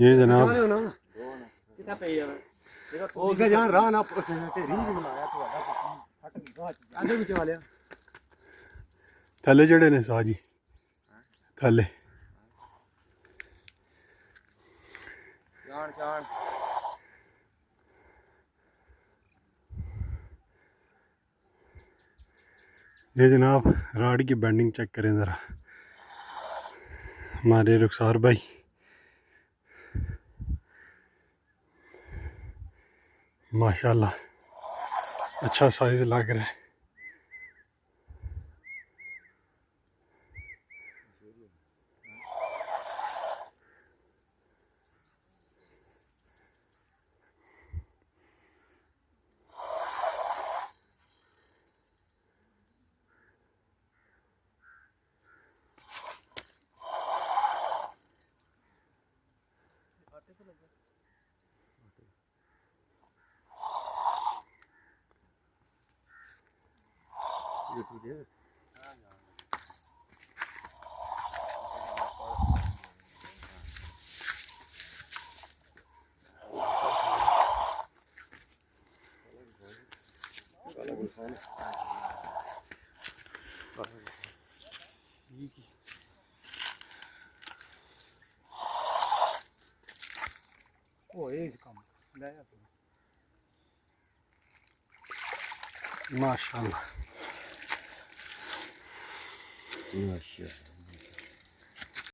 ये जनाब थले जड़े ने साह जी थले ये जनाब राड की बेंडिंग चेक करें ज़रा हमारे रुखसार भाई माशाल्लाह अच्छा साइज लग रहा है। माशाल्लाह।